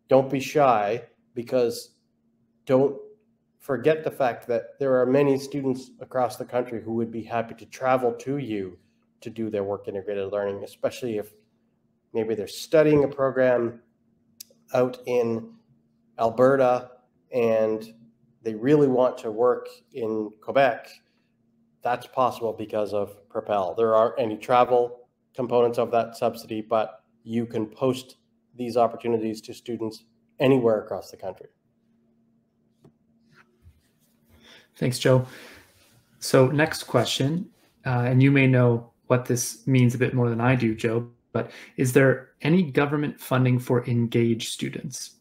don't be shy, because don't forget the fact that there are many students across the country who would be happy to travel to you to do their work integrated learning, especially if maybe they're studying a program out in Alberta and they really want to work in Quebec. That's possible because of Propel. There aren't any travel components of that subsidy, but you can post these opportunities to students anywhere across the country. Thanks, Joe. So next question, and you may know what this means a bit more than I do, Joe, but is there any government funding for engaged students?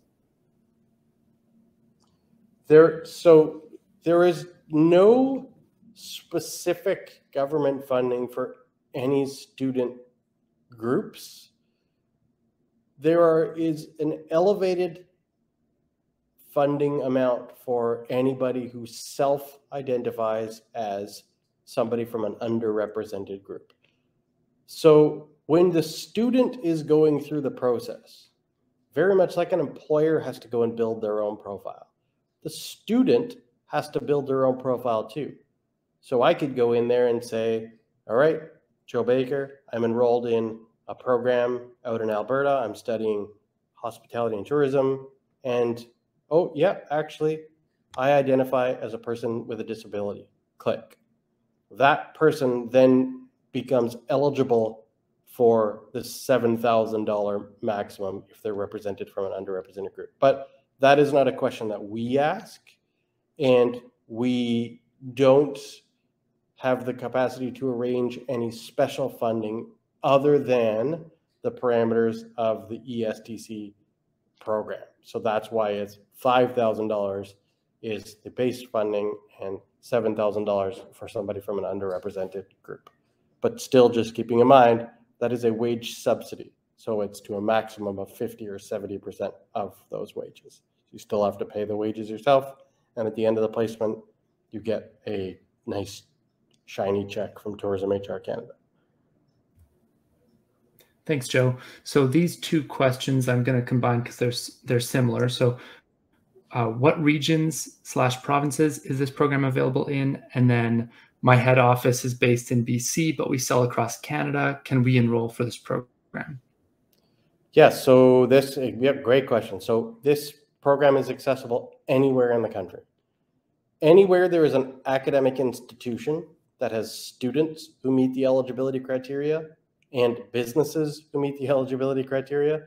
There is no specific government funding for any student groups. is an elevated funding amount for anybody who self-identifies as somebody from an underrepresented group. So when the student is going through the process, very much like an employer has to go and build their own profile, the student has to build their own profile too. So I could go in there and say, all right, Joe Baker, I'm enrolled in a program out in Alberta. I'm studying hospitality and tourism. And oh, yeah, actually, I identify as a person with a disability. Click. That person then becomes eligible for the $7,000 maximum if they're represented from an underrepresented group. But that is not a question that we ask, and we don't have the capacity to arrange any special funding other than the parameters of the ESTC program. So that's why it's $5,000 is the base funding and $7,000 for somebody from an underrepresented group. But still, just keeping in mind, that is a wage subsidy. So it's to a maximum of 50 or 70% of those wages. You still have to pay the wages yourself. And at the end of the placement, you get a nice shiny check from Tourism HR Canada. Thanks, Joe. So these two questions I'm going to combine because they're similar. So what regions/provinces is this program available in? And then my head office is based in BC, but we sell across Canada. Can we enroll for this program? Yes, so great question. So this program is accessible anywhere in the country. Anywhere there is an academic institution that has students who meet the eligibility criteria and businesses who meet the eligibility criteria,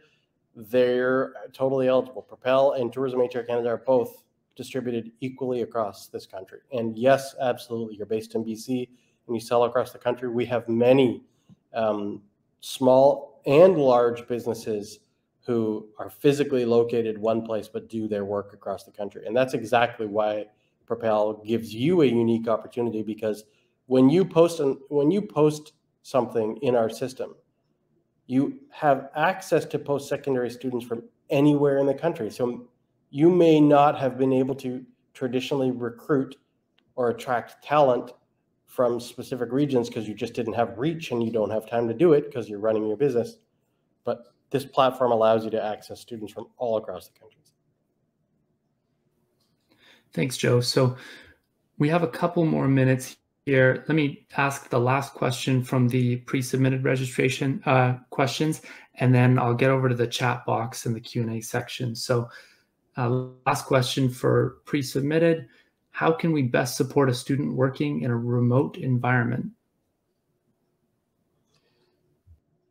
they're totally eligible. Propel and Tourism HR Canada are both distributed equally across this country. And yes, absolutely, you're based in BC and you sell across the country. We have many small and large businesses who are physically located one place but do their work across the country. And that's exactly why Propel gives you a unique opportunity, because when you post something in our system, you have access to post-secondary students from anywhere in the country. So you may not have been able to traditionally recruit or attract talent from specific regions because you just didn't have reach and you don't have time to do it because you're running your business. But this platform allows you to access students from all across the country. Thanks, Joe. So we have a couple more minutes here. Let me ask the last question from the pre-submitted registration questions, and then I'll get over to the chat box in the Q&A section. So last question for pre-submitted: how can we best support a student working in a remote environment?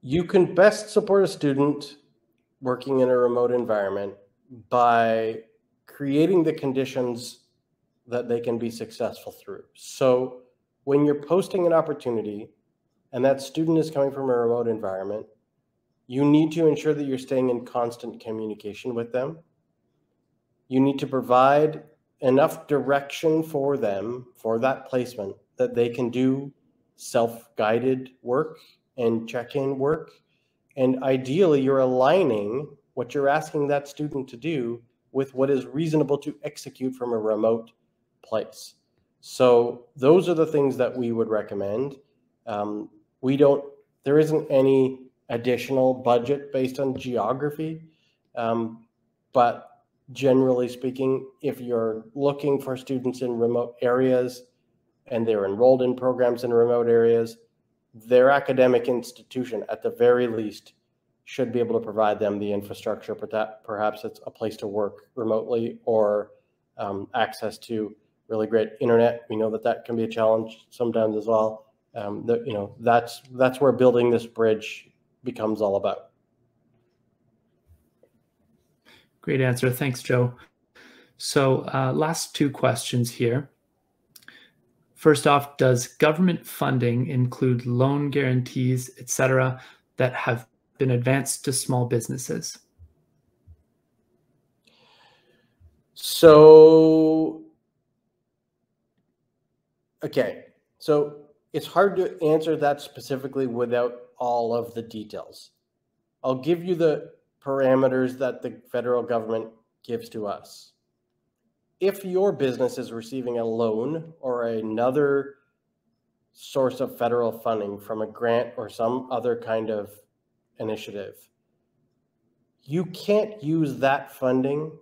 You can best support a student working in a remote environment by creating the conditions that they can be successful through. So when you're posting an opportunity and that student is coming from a remote environment, you need to ensure that you're staying in constant communication with them. You need to provide enough direction for them for that placement that they can do self-guided work and check-in work. And ideally, you're aligning what you're asking that student to do with what is reasonable to execute from a remote place. So those are the things that we would recommend. There isn't any additional budget based on geography, but generally speaking, if you're looking for students in remote areas and they're enrolled in programs in remote areas, their academic institution, at the very least, should be able to provide them the infrastructure. Perhaps it's a place to work remotely or access to really great internet. We know that can be a challenge sometimes as well. That's where building this bridge becomes all about. Great answer. Thanks, Joe. So last two questions here. First off, does government funding include loan guarantees, etc., that have been advanced to small businesses? So, okay. So it's hard to answer that specifically without all of the details. I'll give you the parameters that the federal government gives to us. If your business is receiving a loan or another source of federal funding from a grant or some other kind of initiative, you can't use that funding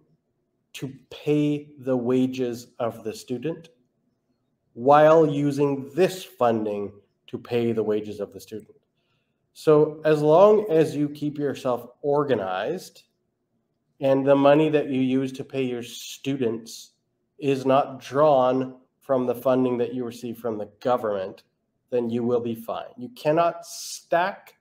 to pay the wages of the student while using this funding to pay the wages of the student. So as long as you keep yourself organized and the money that you use to pay your students is not drawn from the funding that you receive from the government, then you will be fine. You cannot stack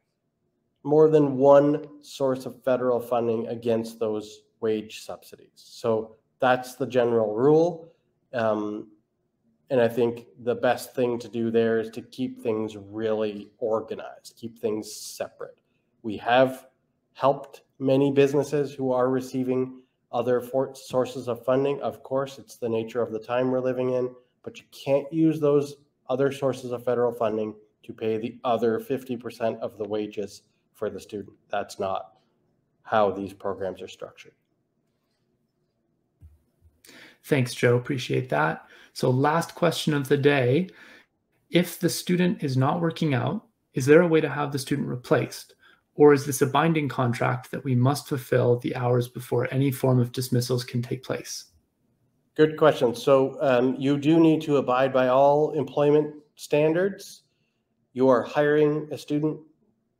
more than one source of federal funding against those wage subsidies. So that's the general rule. And I think the best thing to do there is to keep things really organized, keep things separate. We have helped many businesses who are receiving other sources of funding. Of course, it's the nature of the time we're living in, but you can't use those other sources of federal funding to pay the other 50% of the wages for the student. That's not how these programs are structured. Thanks, Joe. Appreciate that. So last question of the day. If the student is not working out, is there a way to have the student replaced? Or is this a binding contract that we must fulfill the hours before any form of dismissals can take place? Good question. So you do need to abide by all employment standards. You are hiring a student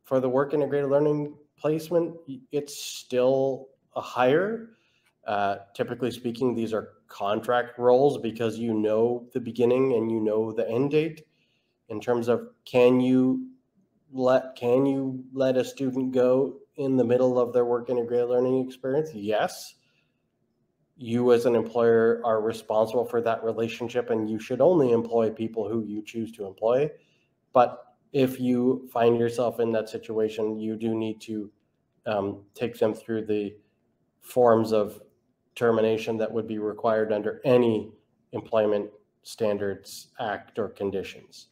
for the work integrated learning placement. It's still a hire. Typically speaking, these are contract roles because you know the beginning and you know the end date. In terms of can you let a student go in the middle of their work integrated learning experience? Yes. You as an employer are responsible for that relationship, and you should only employ people who you choose to employ. But if you find yourself in that situation, you do need to take them through the forms of termination that would be required under any Employment Standards Act or conditions.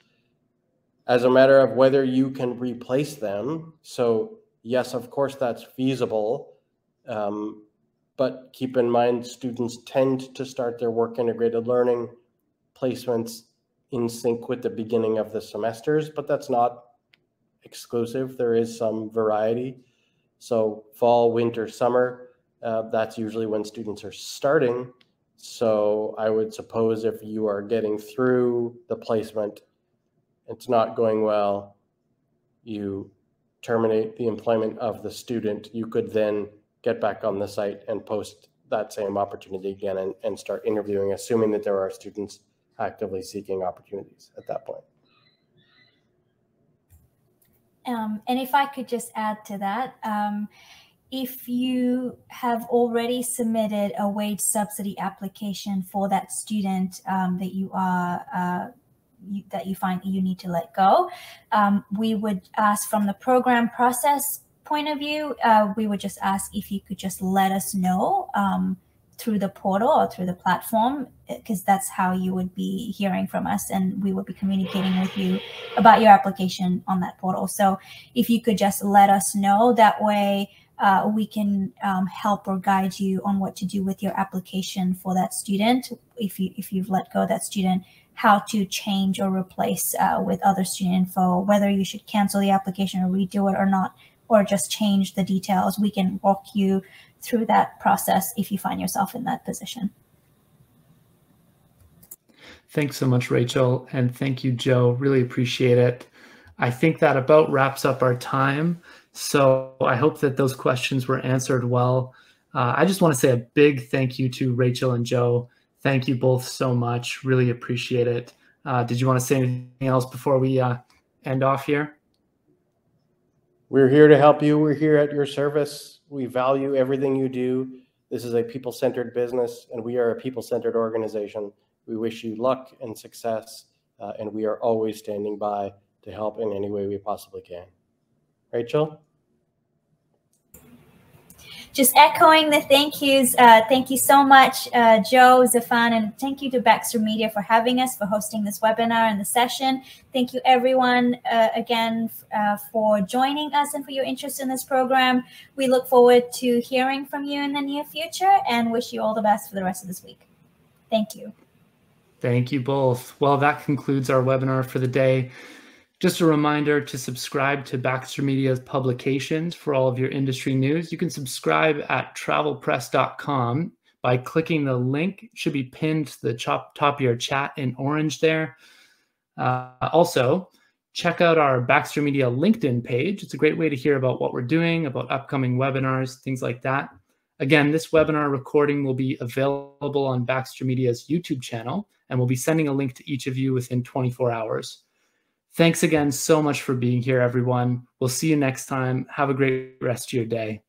As a matter of whether you can replace them, so yes, of course, that's feasible. But keep in mind, students tend to start their work integrated learning placements in sync with the beginning of the semesters, but that's not exclusive. There is some variety. So fall, winter, summer, that's usually when students are starting. So I would suppose if you are getting through the placement, it's not going well, you terminate the employment of the student, you could then get back on the site and post that same opportunity again and start interviewing, assuming that there are students actively seeking opportunities at that point. And if I could just add to that, if you have already submitted a wage subsidy application for that student that you are that you find you need to let go, we would ask from the program process point of view, we would just ask if you could just let us know through the portal or through the platform, because that's how you would be hearing from us, and we would be communicating with you about your application on that portal. So if you could just let us know, that way we can help or guide you on what to do with your application for that student. If you've let go of that student, how to change or replace with other student info, whether you should cancel the application or redo it or not, or just change the details. We can walk you through that process if you find yourself in that position. Thanks so much, Rachel. And thank you, Joe. Really appreciate it. I think that about wraps up our time. So I hope that those questions were answered well. I just want to say a big thank you to Rachel and Joe. Thank you both so much. Really appreciate it. Did you want to say anything else before we end off here? We're here to help you. We're here at your service. We value everything you do. This is a people-centered business, and we are a people-centered organization. We wish you luck and success, and we are always standing by to help in any way we possibly can. Rachel? Just echoing the thank yous. Thank you so much, Joe, Zafan, and thank you to Baxter Media for having us, for hosting this webinar and the session. Thank you, everyone, again, for joining us and for your interest in this program. We look forward to hearing from you in the near future and wish you all the best for the rest of this week. Thank you. Thank you both. Well, that concludes our webinar for the day. Just a reminder to subscribe to Baxter Media's publications for all of your industry news. You can subscribe at travelpress.com by clicking the link. It should be pinned to the top of your chat in orange there. Also, check out our Baxter Media LinkedIn page. It's a great way to hear about what we're doing, about upcoming webinars, things like that. Again, this webinar recording will be available on Baxter Media's YouTube channel, and we'll be sending a link to each of you within 24 hours. Thanks again so much for being here, everyone. We'll see you next time. Have a great rest of your day.